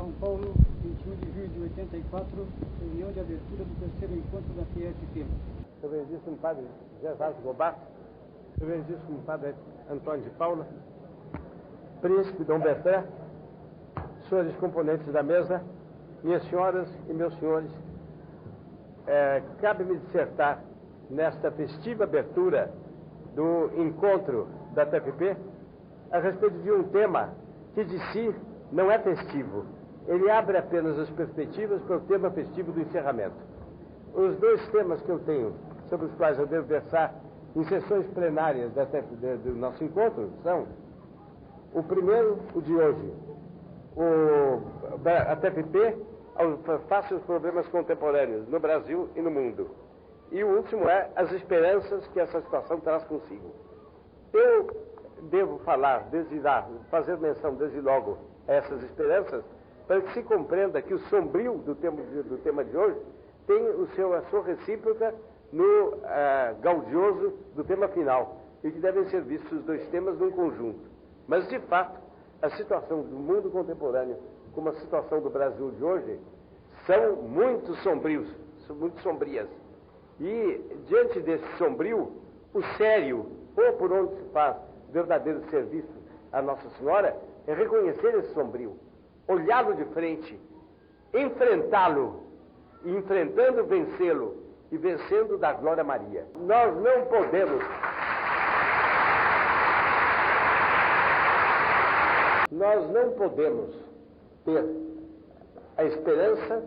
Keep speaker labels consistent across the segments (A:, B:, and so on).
A: São Paulo, 21 de julho de 84, reunião de abertura do terceiro encontro da PFP.
B: Reverendíssimo Padre Gervásio Gobato, Reverendíssimo Padre Antônio de Paula, Príncipe Dom Bertrand, senhores componentes da mesa, minhas senhoras e meus senhores, cabe-me dissertar nesta festiva abertura do encontro da TFP a respeito de um tema que de si não é festivo. Ele abre apenas as perspectivas para o tema festivo do encerramento. Os dois temas que eu tenho, sobre os quais eu devo versar em sessões plenárias do nosso encontro, são: o primeiro, o de hoje, a TFP face aos problemas contemporâneos no Brasil e no mundo. E o último é as esperanças que essa situação traz consigo. Eu devo falar, fazer menção desde logo a essas esperanças, para que se compreenda que o sombrio do tema de hoje tem a sua recíproca no gaudioso do tema final, e que devem ser vistos os dois temas num conjunto. Mas, de fato, a situação do mundo contemporâneo, como a situação do Brasil de hoje, são muito sombrios, são muito sombrias. E, diante desse sombrio, o sério, ou por onde se faz verdadeiro serviço à Nossa Senhora, é reconhecer esse sombrio, olhá-lo de frente, enfrentá-lo, e enfrentando, vencê-lo, e vencendo da Glória Maria. Nós não podemos ter a esperança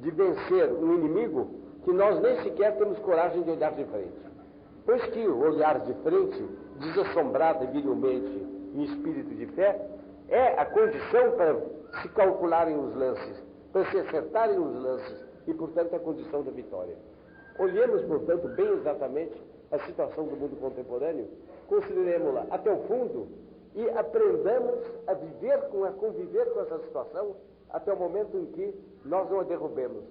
B: de vencer um inimigo que nós nem sequer temos coragem de olhar de frente. Pois que o olhar de frente, desassombrado e virilmente, em espírito de fé, é a condição para se calcularem os lances, para se acertarem os lances, e, portanto, a condição da vitória. Olhemos, portanto, bem exatamente a situação do mundo contemporâneo, consideremos-la até o fundo e aprendamos a conviver com essa situação até o momento em que nós não a derrubemos.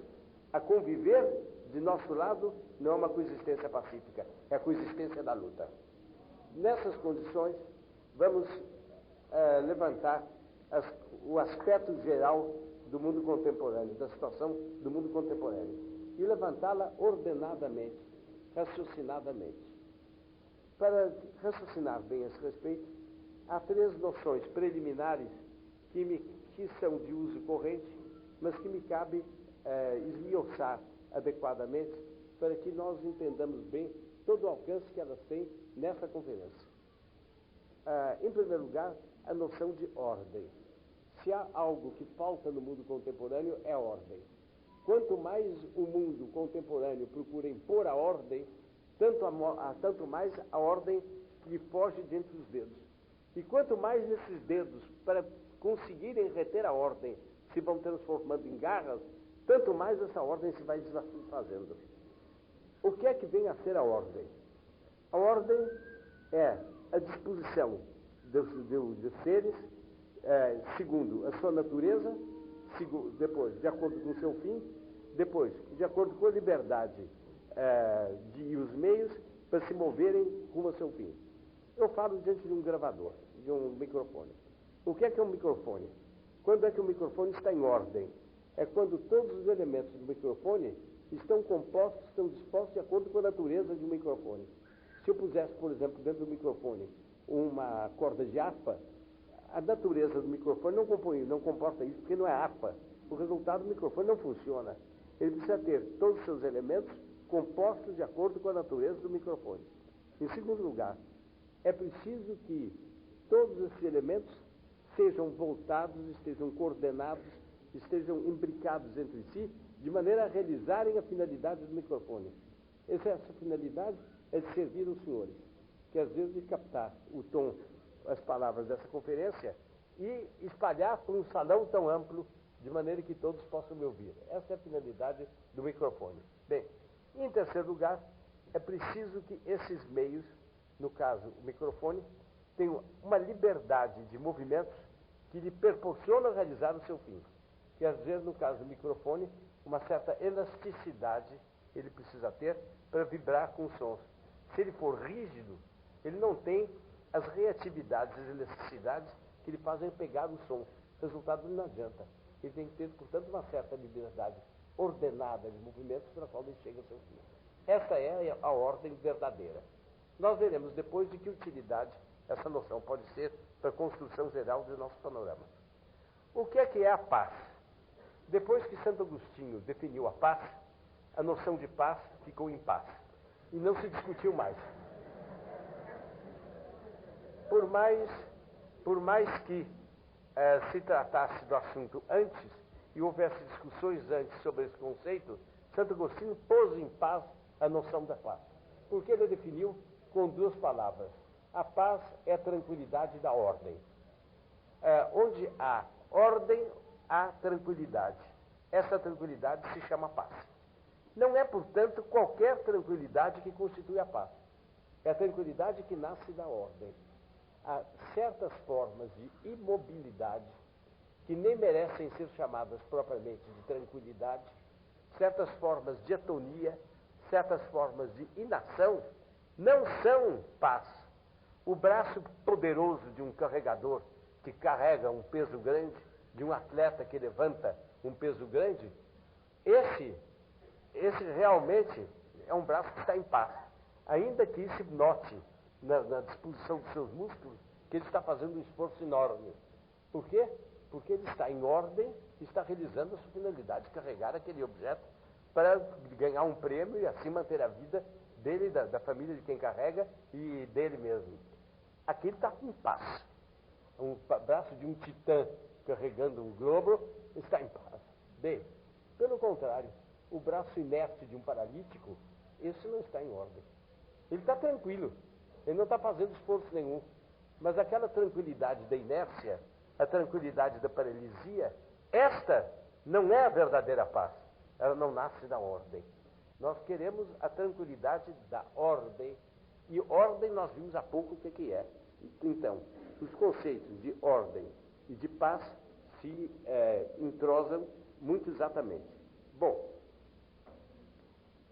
B: A conviver, de nosso lado, não é uma coexistência pacífica, é a coexistência da luta. Nessas condições, vamos levantar o aspecto geral do mundo contemporâneo, da situação do mundo contemporâneo, e levantá-la ordenadamente, raciocinadamente. Para raciocinar bem a esse respeito, há três noções preliminares que são de uso corrente, mas que me cabe esmiuçar adequadamente para que nós entendamos bem todo o alcance que elas têm nessa conferência. Em primeiro lugar, a noção de ordem. Se há algo que falta no mundo contemporâneo, é a ordem. Quanto mais o mundo contemporâneo procura impor a ordem, tanto mais a ordem lhe foge de entre os dedos. E quanto mais esses dedos, para conseguirem reter a ordem, se vão transformando em garras, tanto mais essa ordem se vai desfazendo. O que é que vem a ser a ordem? A ordem é a disposição dos seres, segundo a sua natureza, depois, de acordo com o seu fim, depois, de acordo com a liberdade e os meios para se moverem rumo ao seu fim. Eu falo diante de um gravador, de um microfone. O que é um microfone? Quando é que o microfone está em ordem? É quando todos os elementos do microfone estão dispostos de acordo com a natureza de um microfone. Se eu pusesse, por exemplo, dentro do microfone uma corda de harpa, a natureza do microfone não comporta isso, porque não é harpa. O resultado do microfone não funciona. Ele precisa ter todos os seus elementos compostos de acordo com a natureza do microfone. Em segundo lugar, é preciso que todos esses elementos sejam voltados, estejam coordenados, estejam imbricados entre si, de maneira a realizarem a finalidade do microfone. Essa finalidade é de servir os senhores, que às vezes de captar o tom, as palavras dessa conferência e espalhar por um salão tão amplo, de maneira que todos possam me ouvir. Essa é a finalidade do microfone. Bem, em terceiro lugar, é preciso que esses meios, no caso o microfone, tenham uma liberdade de movimentos que lhe proporciona realizar o seu fim. Que às vezes, no caso do microfone, uma certa elasticidade ele precisa ter para vibrar com os sons. Se ele for rígido, ele não tem as reatividades, as elasticidades que lhe fazem pegar o som. Resultado, não adianta. Ele tem que ter, portanto, uma certa liberdade ordenada de movimentos para a qual ele chega a seu fim. Essa é a ordem verdadeira. Nós veremos depois de que utilidade essa noção pode ser para a construção geral do nosso panorama. O que é a paz? Depois que Santo Agostinho definiu a paz, a noção de paz ficou em paz. E não se discutiu mais. Por mais que se tratasse do assunto antes e houvesse discussões antes sobre esse conceito, Santo Agostinho pôs em paz a noção da paz. Porque ele definiu com duas palavras. A paz é a tranquilidade da ordem. Onde há ordem, há tranquilidade. Essa tranquilidade se chama paz. Não é, portanto, qualquer tranquilidade que constitui a paz. É a tranquilidade que nasce da ordem. Há certas formas de imobilidade que nem merecem ser chamadas propriamente de tranquilidade, certas formas de atonia, certas formas de inação, não são paz. O braço poderoso de um carregador que carrega um peso grande, de um atleta que levanta um peso grande, esse realmente é um braço que está em paz. Ainda que se note na disposição dos seus músculos que ele está fazendo um esforço enorme. Por quê? Porque ele está em ordem e está realizando a sua finalidade de carregar aquele objeto para ganhar um prêmio e assim manter a vida dele, da família de quem carrega e dele mesmo. Aqui ele está em paz. Um braço de um titã carregando um globo está em paz. Bem, pelo contrário, o braço inerte de um paralítico, esse não está em ordem. Ele está tranquilo, ele não está fazendo esforço nenhum. Mas aquela tranquilidade da inércia, a tranquilidade da paralisia, esta não é a verdadeira paz. Ela não nasce da ordem. Nós queremos a tranquilidade da ordem. E ordem nós vimos há pouco o que é. Então, os conceitos de ordem e de paz se entrosam muito exatamente. Bom,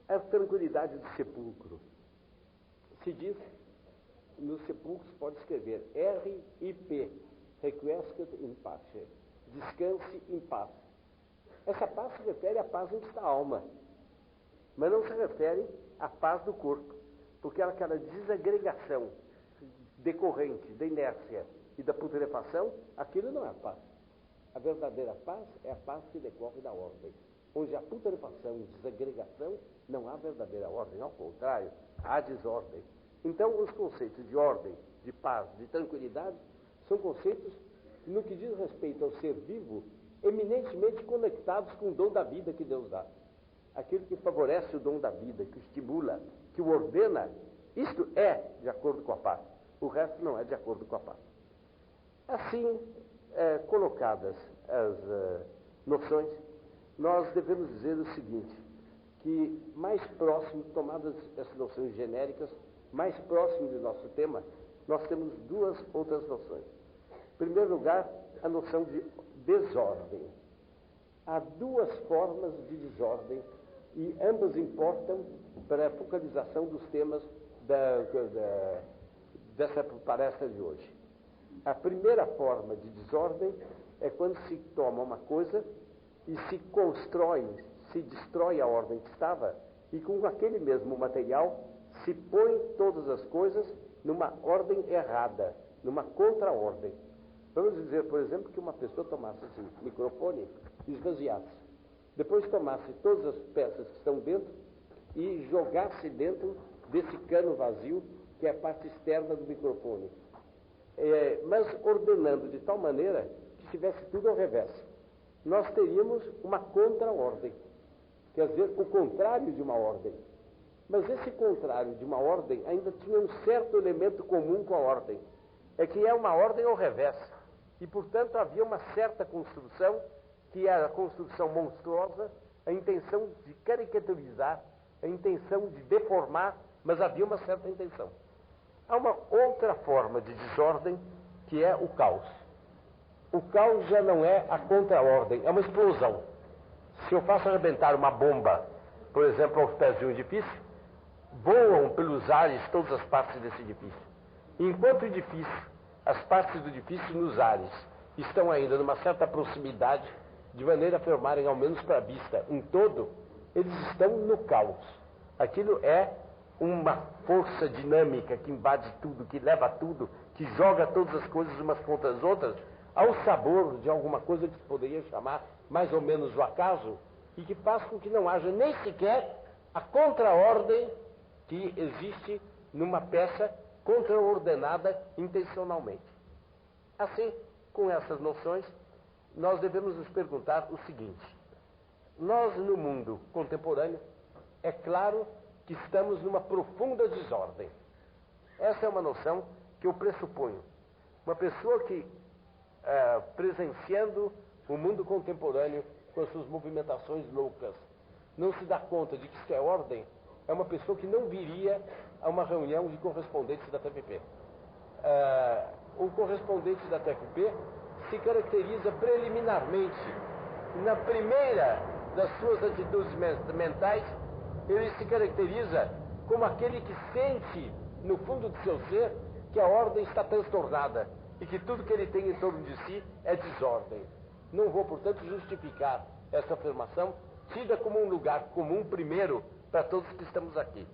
B: a tranquilidade do sepulcro. Se diz, nos sepulcros pode escrever R.I.P. Requiescat in pace. Descanse em paz. Essa paz se refere à paz onde está a alma, mas não se refere à paz do corpo, porque aquela desagregação decorrente da inércia e da putrefação, aquilo não é a paz. A verdadeira paz é a paz que decorre da ordem. Onde há putrefação e desagregação, não há verdadeira ordem, ao contrário, há desordem. Então, os conceitos de ordem, de paz, de tranquilidade, são conceitos, no que diz respeito ao ser vivo, eminentemente conectados com o dom da vida que Deus dá. Aquilo que favorece o dom da vida, que o estimula, que o ordena, isto é de acordo com a paz. O resto não é de acordo com a paz. Assim, colocadas as noções, nós devemos dizer o seguinte, que mais próximo, tomadas essas noções genéricas, mais próximo do nosso tema, nós temos duas outras noções. Em primeiro lugar, a noção de desordem. Há duas formas de desordem e ambas importam para a focalização dos temas dessa palestra de hoje. A primeira forma de desordem é quando se toma uma coisa e se constrói, se destrói a ordem que estava e com aquele mesmo material se põe todas as coisas numa ordem errada, numa contra-ordem. Vamos dizer, por exemplo, que uma pessoa tomasse esse microfone e esvaziasse. Depois tomasse todas as peças que estão dentro e jogasse dentro desse cano vazio, que é a parte externa do microfone. Mas ordenando de tal maneira que tivesse tudo ao revés. Nós teríamos uma contra-ordem. Quer dizer, o contrário de uma ordem. Mas esse contrário de uma ordem ainda tinha um certo elemento comum com a ordem. É que é uma ordem ao revés. E, portanto, havia uma certa construção, que era a construção monstruosa, a intenção de caricaturizar, a intenção de deformar, mas havia uma certa intenção. Há uma outra forma de desordem, que é o caos. O caos já não é a contra-ordem, é uma explosão. Se eu faço arrebentar uma bomba, por exemplo, aos pés de um edifício, voam pelos ares todas as partes desse edifício. E enquanto o edifício, as partes do edifício nos ares, estão ainda numa certa proximidade de maneira a formarem, ao menos para a vista, um todo, eles estão no caos. Aquilo é uma força dinâmica que invade tudo, que leva tudo, que joga todas as coisas umas contra as outras, ao sabor de alguma coisa que se poderia chamar mais ou menos o acaso, e que faz com que não haja nem sequer a contraordem que existe numa peça contraordenada intencionalmente. Assim, com essas noções, nós devemos nos perguntar o seguinte: nós, no mundo contemporâneo, é claro que estamos numa profunda desordem. Essa é uma noção que eu pressuponho. Uma pessoa que, presenciando o mundo contemporâneo com as suas movimentações loucas, não se dá conta de que isso é ordem, é uma pessoa que não viria a uma reunião de correspondentes da TPP. O correspondente da TPP se caracteriza preliminarmente, na primeira das suas atitudes mentais, ele se caracteriza como aquele que sente, no fundo do seu ser, que a ordem está transtornada e que tudo que ele tem em torno de si é desordem. Não vou, portanto, justificar essa afirmação, tida como um lugar comum primeiro para todos que estamos aqui.